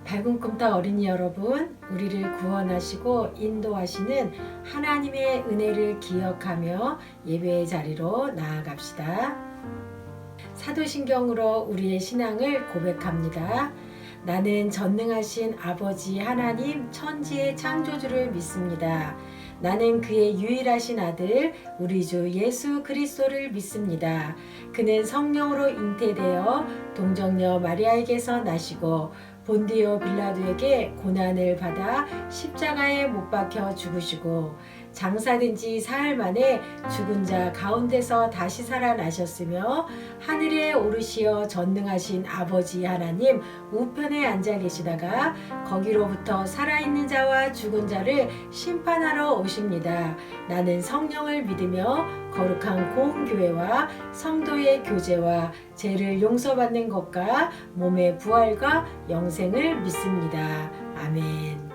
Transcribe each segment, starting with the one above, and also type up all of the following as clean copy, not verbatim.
밝은 꿈터 어린이 여러분, 우리를 구원하시고 인도하시는 하나님의 은혜를 기억하며 예배의 자리로 나아갑시다. 사도신경으로 우리의 신앙을 고백합니다. 나는 전능하신 아버지 하나님 천지의 창조주를 믿습니다. 나는 그의 유일하신 아들 우리 주 예수 그리스도를 믿습니다. 그는 성령으로 잉태되어 동정녀 마리아에게서 나시고 본디오 빌라도에게 고난을 받아 십자가에 못 박혀 죽으시고 장사된 지 사흘 만에 죽은 자 가운데서 다시 살아나셨으며 하늘에 오르시어 전능하신 아버지 하나님 우편에 앉아 계시다가 거기로부터 살아있는 자와 죽은 자를 심판하러 오십니다. 나는 성령을 믿으며 거룩한 공교회와 성도의 교제와 죄를 용서받는 것과 몸의 부활과 영생을 믿습니다. 아멘.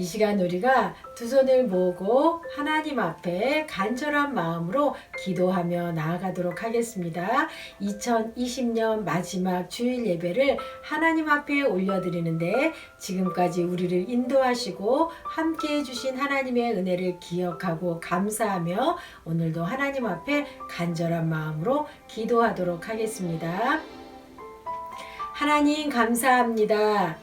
이 시간 우리가 두 손을 모으고 하나님 앞에 간절한 마음으로 기도하며 나아가도록 하겠습니다. 2020년 마지막 주일 예배를 하나님 앞에 올려드리는데 지금까지 우리를 인도하시고 함께 해주신 하나님의 은혜를 기억하고 감사하며 오늘도 하나님 앞에 간절한 마음으로 기도하도록 하겠습니다. 하나님 감사합니다.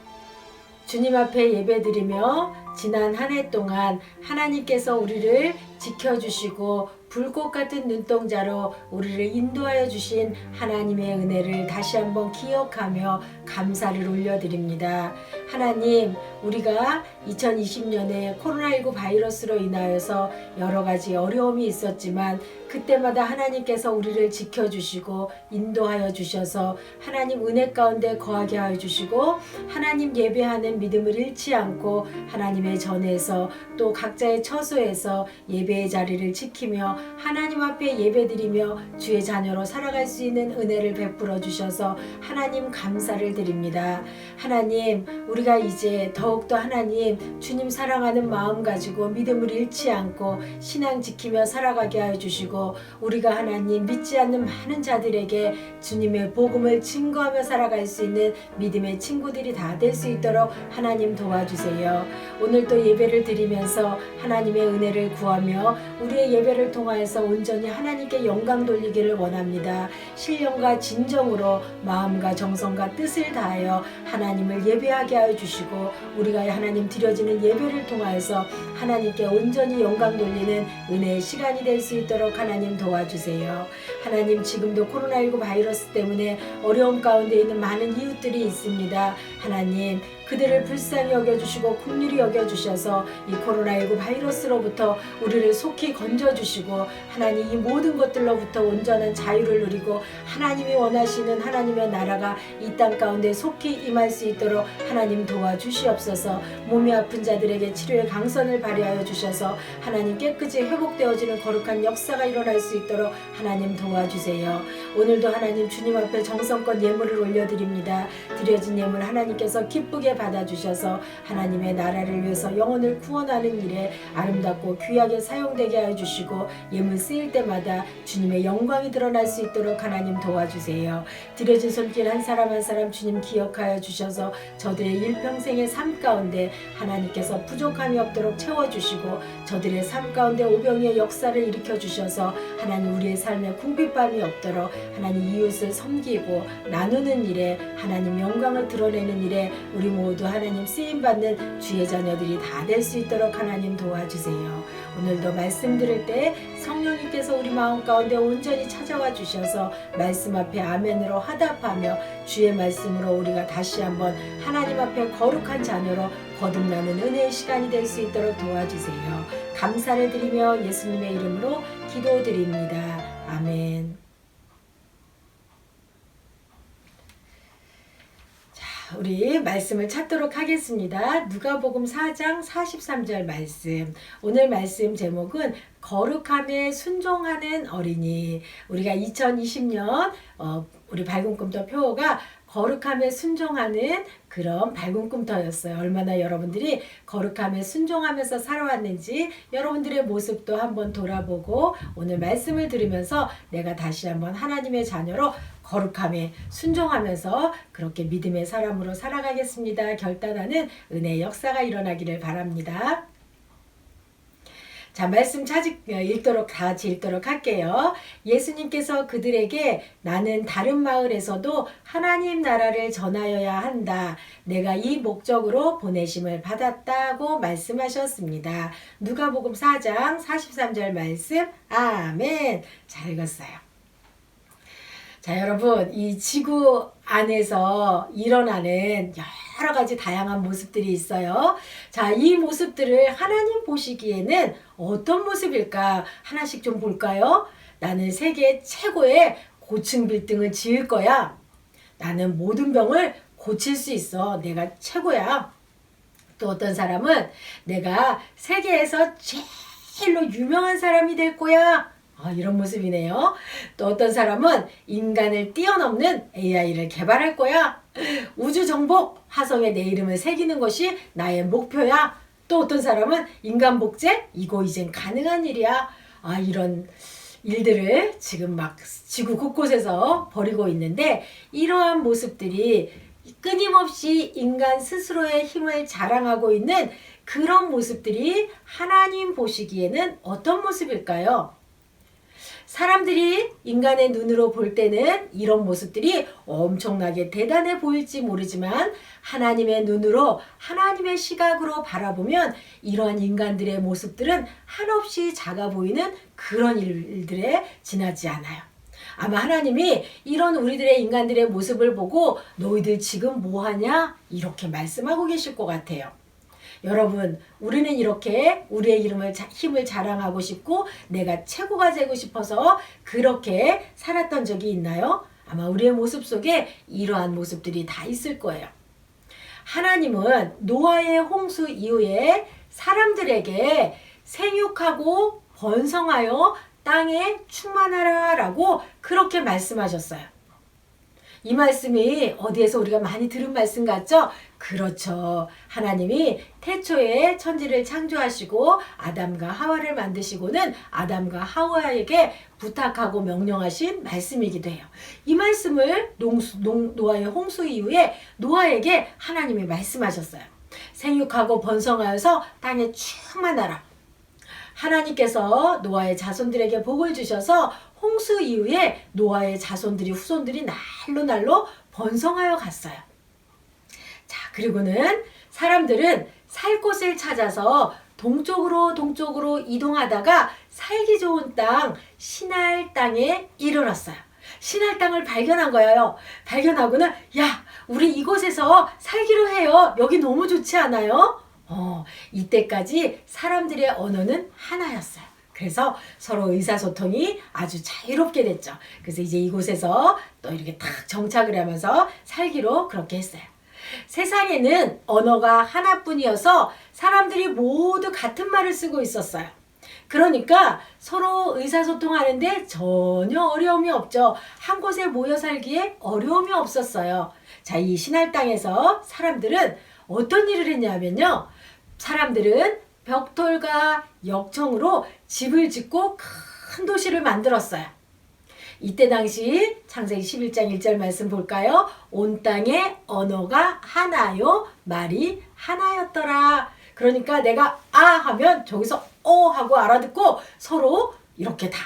주님 앞에 예배드리며 지난 한 해 동안 하나님께서 우리를 지켜주시고 불꽃 같은 눈동자로 우리를 인도하여 주신 하나님의 은혜를 다시 한번 기억하며 감사를 올려드립니다. 하나님, 우리가 2020년에 코로나19 바이러스로 인하여서 여러 가지 어려움이 있었지만 그때마다 하나님께서 우리를 지켜주시고 인도하여 주셔서 하나님 은혜 가운데 거하게 하여 주시고 하나님 예배하는 믿음을 잃지 않고 하나님의 전에서 또 각자의 처소에서 예배의 자리를 지키며 하나님 앞에 예배드리며 주의 자녀로 살아갈 수 있는 은혜를 베풀어 주셔서 하나님 감사를 드립니다. 하나님, 우리가 이제 더욱더 하나님 주님 사랑하는 마음 가지고 믿음을 잃지 않고 신앙 지키며 살아가게 하여 주시고 주시고 우리가 하나님 믿지 않는 많은 자들에게 주님의 복음을 증거하며 살아갈 수 있는 믿음의 친구들이 다 될 수 있도록 하나님 도와주세요. 오늘 또 예배를 드리면서 하나님의 은혜를 구하며 우리의 예배를 통하여서 온전히 하나님께 영광 돌리기를 원합니다. 신령과 진정으로 마음과 정성과 뜻을 다하여 하나님을 예배하게 하여 주시고 우리가 하나님 드려지는 예배를 통하여서 하나님께 온전히 영광 돌리는 은혜의 시간이 될 수 있도록 하나님 도와주세요. 하나님 지금도 코로나19 바이러스 때문에 어려움 가운데 있는 많은 이웃들이 있습니다. 하나님 그들을 불쌍히 여겨주시고 긍휼히 여겨주셔서 이 코로나19 바이러스로부터 우리를 속히 건져주시고 하나님 이 모든 것들로부터 온전한 자유를 누리고 하나님이 원하시는 하나님의 나라가 이 땅 가운데 속히 임할 수 있도록 하나님 도와주시옵소서. 몸이 아픈 자들에게 치료의 강선을 발휘하여 주셔서 하나님 깨끗이 회복되어지는 거룩한 역사가 일어날 수 있도록 하나님 도와주세요. 오늘도 하나님 주님 앞에 정성껏 예물을 올려드립니다. 드려진 예물 하나님께서 기쁘게 받아주셔서 하나님의 나라를 위해서 영혼을 구원하는 일에 아름답고 귀하게 사용되게 하여 주시고 예물 쓰일 때마다 주님의 영광이 드러날 수 있도록 하나님 도와주세요. 드려진 손길 한 사람 한 사람 주님 기억하여 주셔서 저들의 일평생의 삶 가운데 하나님께서 부족함이 없도록 채워주시고 저들의 삶 가운데 오병이의 역사를 일으켜 주셔서 하나님 우리의 삶에 궁핍함이 없도록 하나님 이웃을 섬기고 나누는 일에 하나님 영광을 드러내는 일에 우리 모두 하나님 쓰임받는 주의 자녀들이 다 될 수 있도록 하나님 도와주세요. 오늘도 말씀 들을 때 성령님께서 우리 마음 가운데 온전히 찾아와 주셔서 말씀 앞에 아멘으로 화답하며 주의 말씀으로 우리가 다시 한번 하나님 앞에 거룩한 자녀로 거듭나는 은혜의 시간이 될 수 있도록 도와주세요. 감사를 드리며 예수님의 이름으로 기도드립니다. 아멘. 우리 말씀을 찾도록 하겠습니다. 누가복음 4장 43절 말씀. 오늘 말씀 제목은 거룩함에 순종하는 어린이. 우리가 2020년 우리 밝은꿈터 표어가 거룩함에 순종하는 그런 밝은꿈터였어요. 얼마나 여러분들이 거룩함에 순종하면서 살아왔는지 여러분들의 모습도 한번 돌아보고 오늘 말씀을 들으면서 내가 다시 한번 하나님의 자녀로 거룩함에 순종하면서 그렇게 믿음의 사람으로 살아가겠습니다. 결단하는 은혜의 역사가 일어나기를 바랍니다. 자, 말씀 다 같이 읽도록 할게요. 예수님께서 그들에게 나는 다른 마을에서도 하나님 나라를 전하여야 한다. 내가 이 목적으로 보내심을 받았다고 말씀하셨습니다. 누가복음 4장 43절 말씀. 아멘. 잘 읽었어요. 자, 여러분, 이 지구 안에서 일어나는 여러 가지 다양한 모습들이 있어요. 자, 이 모습들을 하나님 보시기에는 어떤 모습일까? 하나씩 좀 볼까요? 나는 세계 최고의 고층 빌딩을 지을 거야. 나는 모든 병을 고칠 수 있어. 내가 최고야. 또 어떤 사람은 내가 세계에서 제일로 유명한 사람이 될 거야. 이런 모습이네요. 또 어떤 사람은 인간을 뛰어넘는 AI를 개발할 거야. 우주 정복, 화성에 내 이름을 새기는 것이 나의 목표야. 또 어떤 사람은 인간 복제, 이거 이젠 가능한 일이야. 이런 일들을 지금 막 지구 곳곳에서 벌이고 있는데 이러한 모습들이 끊임없이 인간 스스로의 힘을 자랑하고 있는 그런 모습들이 하나님 보시기에는 어떤 모습일까요? 사람들이 인간의 눈으로 볼 때는 이런 모습들이 엄청나게 대단해 보일지 모르지만 하나님의 눈으로 하나님의 시각으로 바라보면 이러한 인간들의 모습들은 한없이 작아 보이는 그런 일들에 지나지 않아요. 아마 하나님이 이런 우리들의 인간들의 모습을 보고 너희들 지금 뭐하냐? 이렇게 말씀하고 계실 것 같아요. 여러분, 우리는 이렇게 우리의 힘을 자랑하고 싶고 내가 최고가 되고 싶어서 그렇게 살았던 적이 있나요? 아마 우리의 모습 속에 이러한 모습들이 다 있을 거예요. 하나님은 노아의 홍수 이후에 사람들에게 생육하고 번성하여 땅에 충만하라 라고 그렇게 말씀하셨어요. 이 말씀이 어디에서 우리가 많이 들은 말씀 같죠? 그렇죠. 하나님이 태초에 천지를 창조하시고 아담과 하와를 만드시고는 아담과 하와에게 부탁하고 명령하신 말씀이기도 해요. 이 말씀을 노아의 홍수 이후에 노아에게 하나님이 말씀하셨어요. 생육하고 번성하여서 땅에 충만하라. 하나님께서 노아의 자손들에게 복을 주셔서 홍수 이후에 노아의 자손들이 후손들이 날로 번성하여 갔어요. 자, 그리고는 사람들은 살 곳을 찾아서 동쪽으로 이동하다가 살기 좋은 땅 시날 땅에 이르렀어요. 시날 땅을 발견한 거예요. 발견하고는 야, 우리 이곳에서 살기로 해요. 여기 너무 좋지 않아요? 이때까지 사람들의 언어는 하나였어요. 그래서 서로 의사소통이 아주 자유롭게 됐죠. 그래서 이제 이곳에서 또 이렇게 탁 정착을 하면서 살기로 그렇게 했어요. 세상에는 언어가 하나뿐이어서 사람들이 모두 같은 말을 쓰고 있었어요. 그러니까 서로 의사소통하는데 전혀 어려움이 없죠. 한 곳에 모여 살기에 어려움이 없었어요. 자, 이 신할 땅에서 사람들은 어떤 일을 했냐면요. 사람들은 벽돌과 역청으로 집을 짓고 큰 도시를 만들었어요. 이때 당시 창세기 11장 1절 말씀 볼까요? 온 땅의 언어가 하나요, 말이 하나였더라. 그러니까 내가 아 하면 저기서 하고 알아듣고 서로 이렇게 다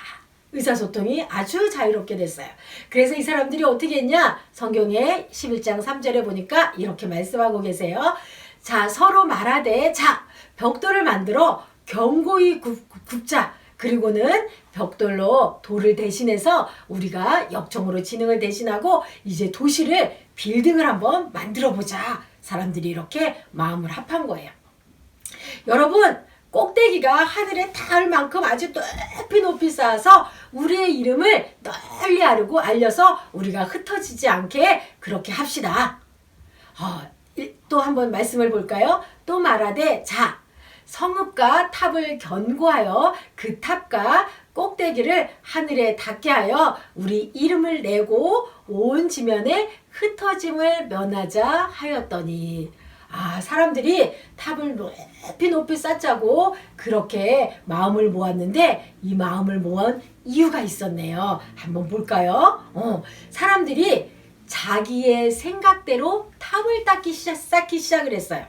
의사소통이 아주 자유롭게 됐어요. 그래서 이 사람들이 어떻게 했냐? 성경에 11장 3절에 보니까 이렇게 말씀하고 계세요. 자, 서로 말하되 자, 벽돌을 만들어 견고히 굽자. 그리고는 벽돌로 돌을 대신해서 우리가 역청으로 지능을 대신하고 이제 도시를 빌딩을 한번 만들어보자. 사람들이 이렇게 마음을 합한 거예요. 여러분, 꼭대기가 하늘에 닿을 만큼 아주 높이 쌓아서 우리의 이름을 널리 알려서 우리가 흩어지지 않게 그렇게 합시다. 또 한번 말씀을 볼까요? 또 말하되 자, 성읍과 탑을 견고하여 그 탑과 꼭대기를 하늘에 닿게 하여 우리 이름을 내고 온 지면에 흩어짐을 면하자 하였더니 사람들이 탑을 높이 쌓자고 그렇게 마음을 모았는데 이 마음을 모은 이유가 있었네요. 한번 볼까요? 사람들이 자기의 생각대로 탑을 쌓기 시작을 했어요.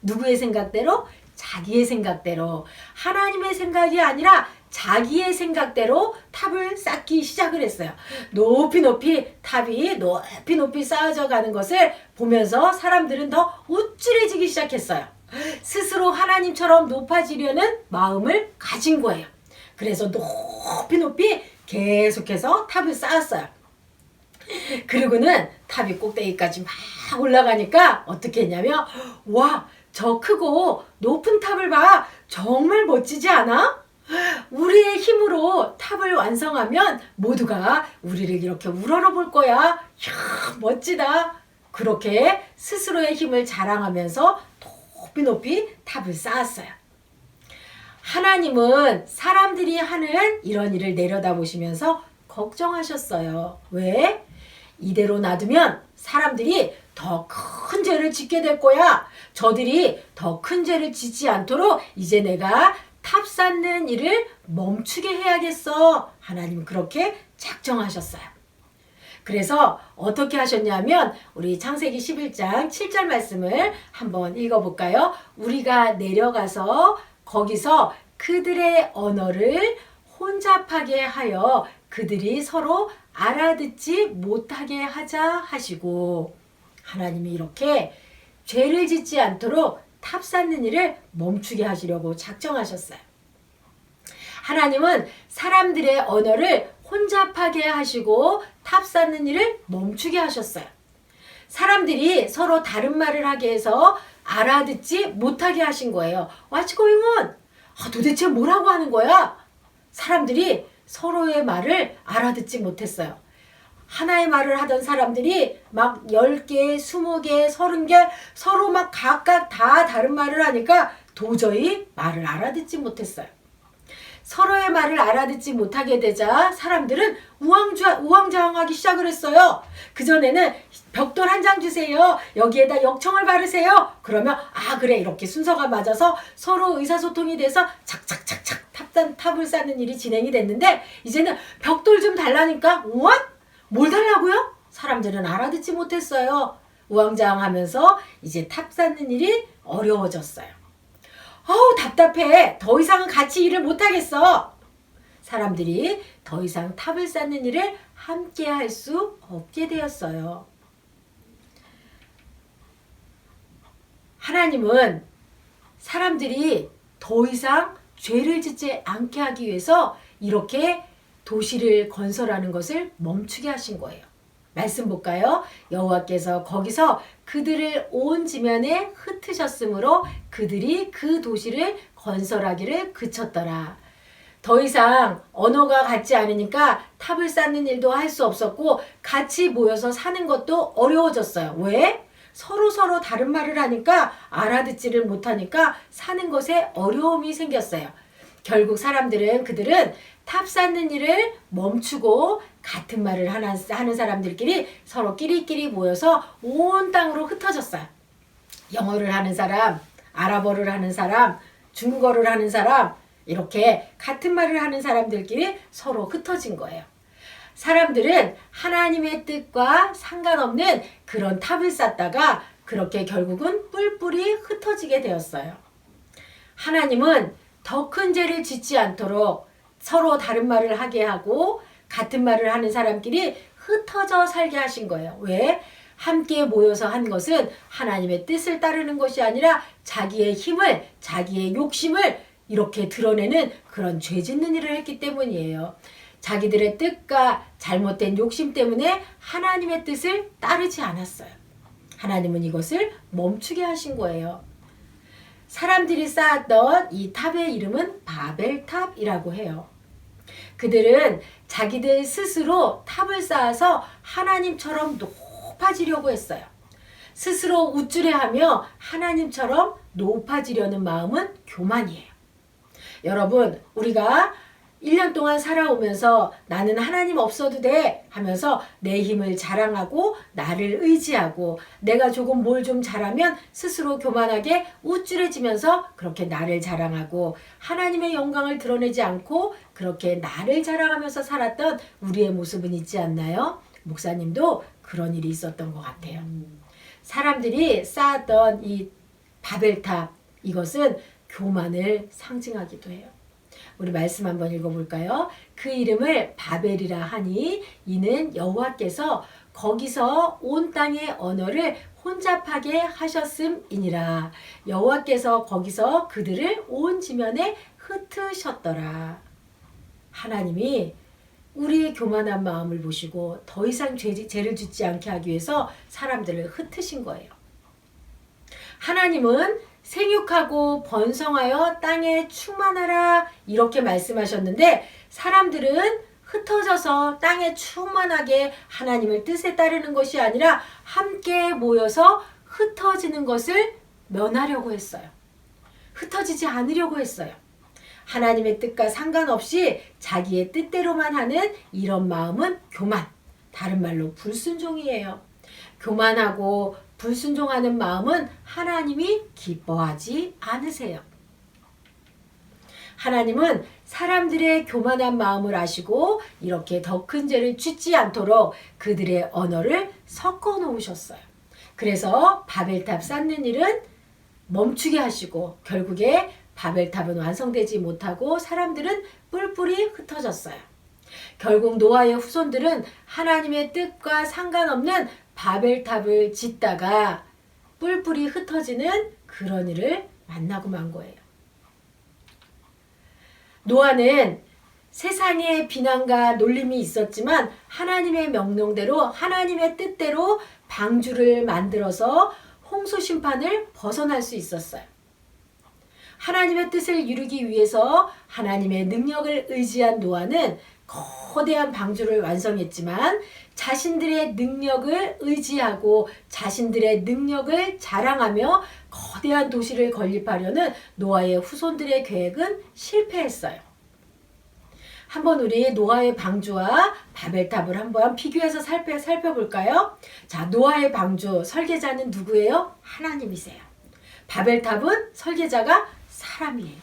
누구의 생각대로? 자기의 생각대로. 하나님의 생각이 아니라 자기의 생각대로 탑을 쌓기 시작을 했어요. 탑이 높이 쌓아져 가는 것을 보면서 사람들은 더 우쭐해지기 시작했어요. 스스로 하나님처럼 높아지려는 마음을 가진 거예요. 그래서 높이 계속해서 탑을 쌓았어요. 그리고는 탑이 꼭대기까지 막 올라가니까 어떻게 했냐면 와, 저 크고 높은 탑을 봐. 정말 멋지지 않아? 우리의 힘으로 탑을 완성하면 모두가 우리를 이렇게 우러러볼 거야. 이야, 멋지다. 그렇게 스스로의 힘을 자랑하면서 높이 탑을 쌓았어요. 하나님은 사람들이 하는 이런 일을 내려다보시면서 걱정하셨어요. 왜? 이대로 놔두면 사람들이 더 큰 죄를 짓게 될 거야. 저들이 더 큰 죄를 짓지 않도록 이제 내가 탑 쌓는 일을 멈추게 해야겠어. 하나님은 그렇게 작정하셨어요. 그래서 어떻게 하셨냐면 우리 창세기 11장 7절 말씀을 한번 읽어볼까요? 우리가 내려가서 거기서 그들의 언어를 혼잡하게 하여 그들이 서로 알아듣지 못하게 하자 하시고 하나님이 이렇게 죄를 짓지 않도록 탑 쌓는 일을 멈추게 하시려고 작정하셨어요. 하나님은 사람들의 언어를 혼잡하게 하시고 탑 쌓는 일을 멈추게 하셨어요. 사람들이 서로 다른 말을 하게 해서 알아듣지 못하게 하신 거예요. What's going on? 도대체 뭐라고 하는 거야? 사람들이 서로의 말을 알아듣지 못했어요. 하나의 말을 하던 사람들이 막 10개, 20개, 30개 서로 막 각각 다 다른 말을 하니까 도저히 말을 알아듣지 못했어요. 서로의 말을 알아듣지 못하게 되자 사람들은 우왕좌왕하기 시작을 했어요. 그전에는 벽돌 한 장 주세요. 여기에다 역청을 바르세요. 그러면 그래 이렇게 순서가 맞아서 서로 의사소통이 돼서 착착착착 탑을 쌓는 일이 진행이 됐는데 이제는 벽돌 좀 달라니까 뭘 달라고요? 사람들은 알아듣지 못했어요. 우왕좌왕하면서 이제 탑 쌓는 일이 어려워졌어요. 답답해. 더 이상은 같이 일을 못하겠어. 사람들이 더 이상 탑을 쌓는 일을 함께 할 수 없게 되었어요. 하나님은 사람들이 더 이상 죄를 짓지 않게 하기 위해서 이렇게 도시를 건설하는 것을 멈추게 하신 거예요. 말씀 볼까요? 여호와께서 거기서 그들을 온 지면에 흩으셨으므로 그들이 그 도시를 건설하기를 그쳤더라. 더 이상 언어가 같지 않으니까 탑을 쌓는 일도 할 수 없었고 같이 모여서 사는 것도 어려워졌어요. 왜? 서로 다른 말을 하니까 알아듣지를 못하니까 사는 것에 어려움이 생겼어요. 결국 그들은 탑 쌓는 일을 멈추고 같은 말을 하는 사람들끼리 서로 끼리끼리 모여서 온 땅으로 흩어졌어요. 영어를 하는 사람, 아랍어를 하는 사람, 중국어를 하는 사람 이렇게 같은 말을 하는 사람들끼리 서로 흩어진 거예요. 사람들은 하나님의 뜻과 상관없는 그런 탑을 쌓다가 그렇게 결국은 뿔뿔이 흩어지게 되었어요. 하나님은 더 큰 죄를 짓지 않도록 서로 다른 말을 하게 하고 같은 말을 하는 사람끼리 흩어져 살게 하신 거예요. 왜? 함께 모여서 한 것은 하나님의 뜻을 따르는 것이 아니라 자기의 힘을, 자기의 욕심을 이렇게 드러내는 그런 죄 짓는 일을 했기 때문이에요. 자기들의 뜻과 잘못된 욕심 때문에 하나님의 뜻을 따르지 않았어요. 하나님은 이것을 멈추게 하신 거예요. 사람들이 쌓았던 이 탑의 이름은 바벨탑이라고 해요. 그들은 자기들 스스로 탑을 쌓아서 하나님처럼 높아지려고 했어요. 스스로 우쭐해하며 하나님처럼 높아지려는 마음은 교만이에요. 여러분, 우리가 1년 동안 살아오면서 나는 하나님 없어도 돼 하면서 내 힘을 자랑하고 나를 의지하고 내가 조금 뭘 좀 잘하면 스스로 교만하게 우쭐해지면서 그렇게 나를 자랑하고 하나님의 영광을 드러내지 않고 그렇게 나를 자랑하면서 살았던 우리의 모습은 있지 않나요? 목사님도 그런 일이 있었던 것 같아요. 사람들이 쌓았던 이 바벨탑 이것은 교만을 상징하기도 해요. 우리 말씀 한번 읽어볼까요? 그 이름을 바벨이라 하니 이는 여호와께서 거기서 온 땅의 언어를 혼잡하게 하셨음이니라. 여호와께서 거기서 그들을 온 지면에 흩으셨더라. 하나님이 우리의 교만한 마음을 보시고 더 이상 죄를 짓지 않게 하기 위해서 사람들을 흩으신 거예요. 하나님은 생육하고 번성하여 땅에 충만하라 이렇게 말씀하셨는데 사람들은 흩어져서 땅에 충만하게 하나님의 뜻에 따르는 것이 아니라 함께 모여서 흩어지는 것을 면하려고 했어요. 흩어지지 않으려고 했어요. 하나님의 뜻과 상관없이 자기의 뜻대로만 하는 이런 마음은 교만, 다른 말로 불순종이에요. 교만하고 불순종하는 마음은 하나님이 기뻐하지 않으세요. 하나님은 사람들의 교만한 마음을 아시고 이렇게 더 큰 죄를 짓지 않도록 그들의 언어를 섞어 놓으셨어요. 그래서 바벨탑 쌓는 일은 멈추게 하시고 결국에 바벨탑은 완성되지 못하고 사람들은 뿔뿔이 흩어졌어요. 결국 노아의 후손들은 하나님의 뜻과 상관없는 바벨탑을 짓다가 뿔뿔이 흩어지는 그런 일을 만나고 만 거예요. 노아는 세상에 비난과 놀림이 있었지만 하나님의 명령대로 하나님의 뜻대로 방주를 만들어서 홍수 심판을 벗어날 수 있었어요. 하나님의 뜻을 이루기 위해서 하나님의 능력을 의지한 노아는 거대한 방주를 완성했지만 자신들의 능력을 의지하고 자신들의 능력을 자랑하며 거대한 도시를 건립하려는 노아의 후손들의 계획은 실패했어요. 한번 우리 노아의 방주와 바벨탑을 한번 비교해서 살펴볼까요? 자, 노아의 방주 설계자는 누구예요? 하나님이세요. 바벨탑은 설계자가 사람이에요.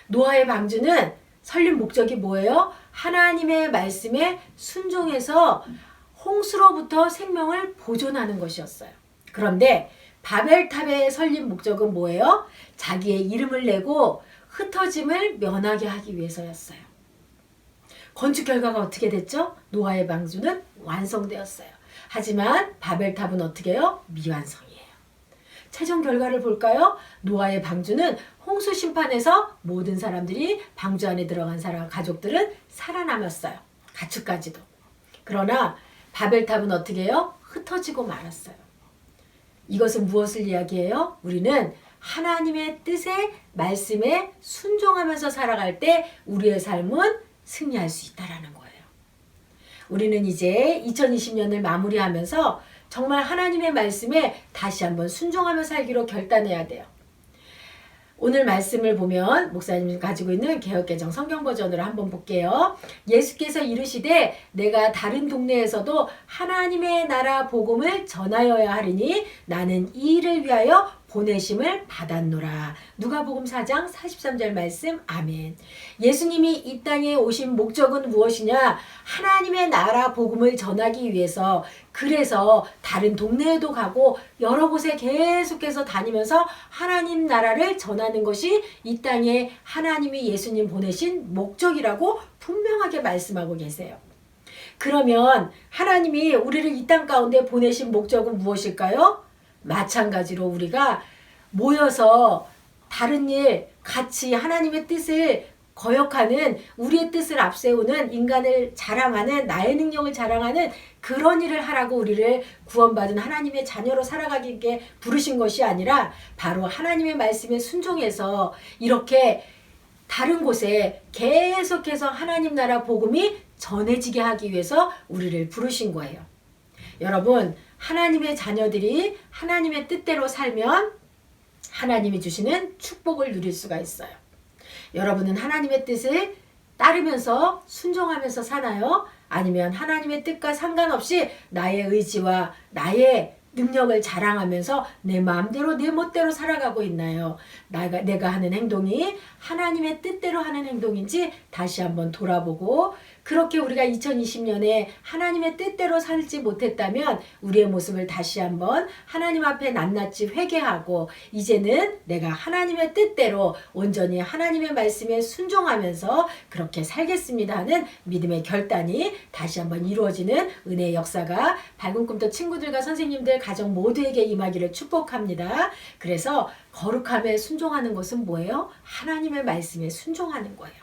노아의 방주는 설립 목적이 뭐예요? 하나님의 말씀에 순종해서 홍수로부터 생명을 보존하는 것이었어요. 그런데 바벨탑의 설립 목적은 뭐예요? 자기의 이름을 내고 흩어짐을 면하게 하기 위해서였어요. 건축 결과가 어떻게 됐죠? 노아의 방주는 완성되었어요. 하지만 바벨탑은 어떻게 해요? 미완성이에요. 최종 결과를 볼까요? 노아의 방주는 홍수 심판에서 모든 사람들이 방주 안에 들어간 가족들은 살아남았어요. 가축까지도. 그러나 바벨탑은 어떻게 해요? 흩어지고 말았어요. 이것은 무엇을 이야기해요? 우리는 하나님의 뜻에 말씀에 순종하면서 살아갈 때 우리의 삶은 승리할 수 있다라는 거예요. 우리는 이제 2020년을 마무리하면서 정말 하나님의 말씀에 다시 한번 순종하며 살기로 결단해야 돼요. 오늘 말씀을 보면 목사님이 가지고 있는 개역개정 성경 버전으로 한번 볼게요. 예수께서 이르시되 내가 다른 동네에서도 하나님의 나라 복음을 전하여야 하리니 나는 이 일을 위하여 보내심을 받았노라. 누가복음 4장 43절 말씀. 아멘. 예수님이 이 땅에 오신 목적은 무엇이냐? 하나님의 나라 복음을 전하기 위해서, 그래서 다른 동네에도 가고 여러 곳에 계속해서 다니면서 하나님 나라를 전하는 것이 이 땅에 하나님이 예수님 보내신 목적이라고 분명하게 말씀하고 계세요. 그러면 하나님이 우리를 이 땅 가운데 보내신 목적은 무엇일까요? 마찬가지로 우리가 모여서 다른 일 같이 하나님의 뜻을 거역하는, 우리의 뜻을 앞세우는, 인간을 자랑하는, 나의 능력을 자랑하는 그런 일을 하라고 우리를 구원받은 하나님의 자녀로 살아가기에 부르신 것이 아니라 바로 하나님의 말씀에 순종해서 이렇게 다른 곳에 계속해서 하나님 나라 복음이 전해지게 하기 위해서 우리를 부르신 거예요. 여러분, 하나님의 자녀들이 하나님의 뜻대로 살면 하나님이 주시는 축복을 누릴 수가 있어요. 여러분은 하나님의 뜻을 따르면서 순종하면서 사나요? 아니면 하나님의 뜻과 상관없이 나의 의지와 나의 능력을 자랑하면서 내 마음대로 내 멋대로 살아가고 있나요? 내가 하는 행동이 하나님의 뜻대로 하는 행동인지 다시 한번 돌아보고, 그렇게 우리가 2020년에 하나님의 뜻대로 살지 못했다면 우리의 모습을 다시 한번 하나님 앞에 낱낱이 회개하고, 이제는 내가 하나님의 뜻대로 온전히 하나님의 말씀에 순종하면서 그렇게 살겠습니다 하는 믿음의 결단이 다시 한번 이루어지는 은혜의 역사가 밝은 꿈터 친구들과 선생님들 가정 모두에게 임하기를 축복합니다. 그래서 거룩함에 순종하는 것은 뭐예요? 하나님의 말씀에 순종하는 거예요.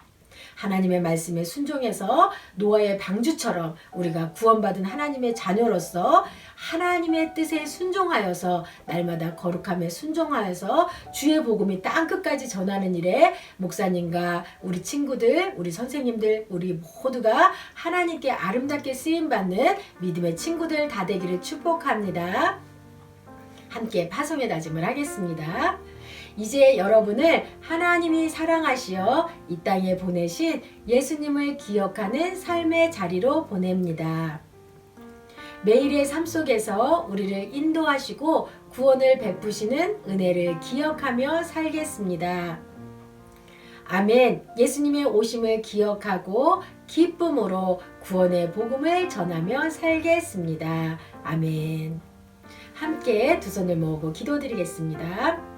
하나님의 말씀에 순종해서 노아의 방주처럼 우리가 구원받은 하나님의 자녀로서 하나님의 뜻에 순종하여서 날마다 거룩함에 순종하여서 주의 복음이 땅끝까지 전하는 일에 목사님과 우리 친구들, 우리 선생님들, 우리 모두가 하나님께 아름답게 쓰임받는 믿음의 친구들 다 되기를 축복합니다. 함께 파송의 다짐을 하겠습니다. 이제 여러분을 하나님이 사랑하시어 이 땅에 보내신 예수님을 기억하는 삶의 자리로 보냅니다. 매일의 삶 속에서 우리를 인도하시고 구원을 베푸시는 은혜를 기억하며 살겠습니다. 아멘. 예수님의 오심을 기억하고 기쁨으로 구원의 복음을 전하며 살겠습니다. 아멘. 함께 두 손을 모으고 기도드리겠습니다.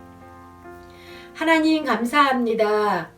하나님 감사합니다.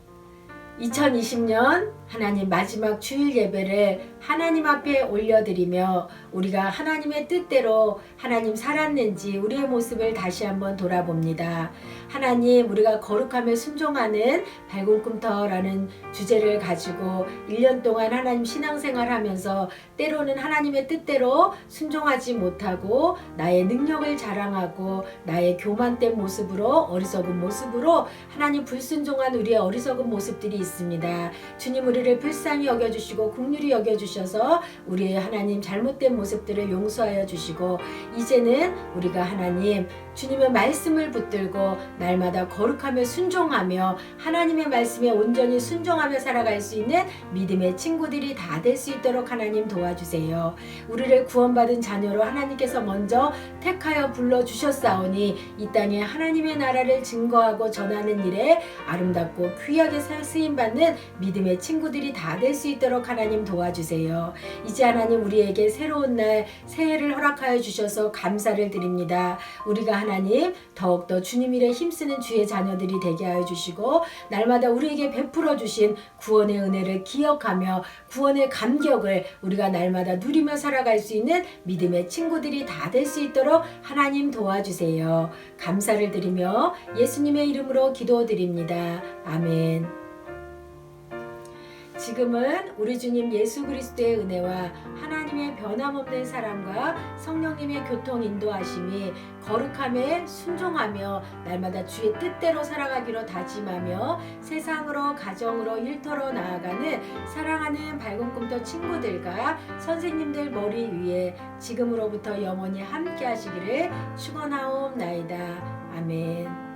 2020년 하나님 마지막 주일 예배를 하나님 앞에 올려드리며 우리가 하나님의 뜻대로 하나님 살았는지 우리의 모습을 다시 한번 돌아봅니다. 하나님, 우리가 거룩하며 순종하는 밝은 꿈터라는 주제를 가지고 1년 동안 하나님 신앙생활 하면서 때로는 하나님의 뜻대로 순종하지 못하고 나의 능력을 자랑하고 나의 교만된 모습으로, 어리석은 모습으로 하나님 불순종한 우리의 어리석은 모습들이 있습니다. 주님, 우리를 불쌍히 여겨주시고 긍휼히 여겨주시고 주셔서 우리의 하나님 잘못된 모습들을 용서하여 주시고 이제는 우리가 하나님 주님의 말씀을 붙들고 날마다 거룩하며 순종하며 하나님의 말씀에 온전히 순종하며 살아갈 수 있는 믿음의 친구들이 다 될 수 있도록 하나님 도와주세요. 우리를 구원받은 자녀로 하나님께서 먼저 택하여 불러주셨사오니 이 땅에 하나님의 나라를 증거하고 전하는 일에 아름답고 귀하게 쓰임받는 믿음의 친구들이 다 될 수 있도록 하나님 도와주세요. 이제 하나님 우리에게 새로운 날 새해를 허락하여 주셔서 감사를 드립니다. 우리가 하나님 더욱더 주님 일에 힘쓰는 주의 자녀들이 되게 하여 주시고 날마다 우리에게 베풀어 주신 구원의 은혜를 기억하며 구원의 감격을 우리가 날마다 누리며 살아갈 수 있는 믿음의 친구들이 다 될 수 있도록 하나님 도와주세요. 감사를 드리며 예수님의 이름으로 기도드립니다. 아멘. 지금은 우리 주님 예수 그리스도의 은혜와 하나님의 변함없는 사랑과 성령님의 교통 인도하심이 거룩함에 순종하며 날마다 주의 뜻대로 살아가기로 다짐하며 세상으로 가정으로 일터로 나아가는 사랑하는 밝은 꿈터 친구들과 선생님들 머리 위에 지금으로부터 영원히 함께 하시기를 축원하옵나이다. 아멘.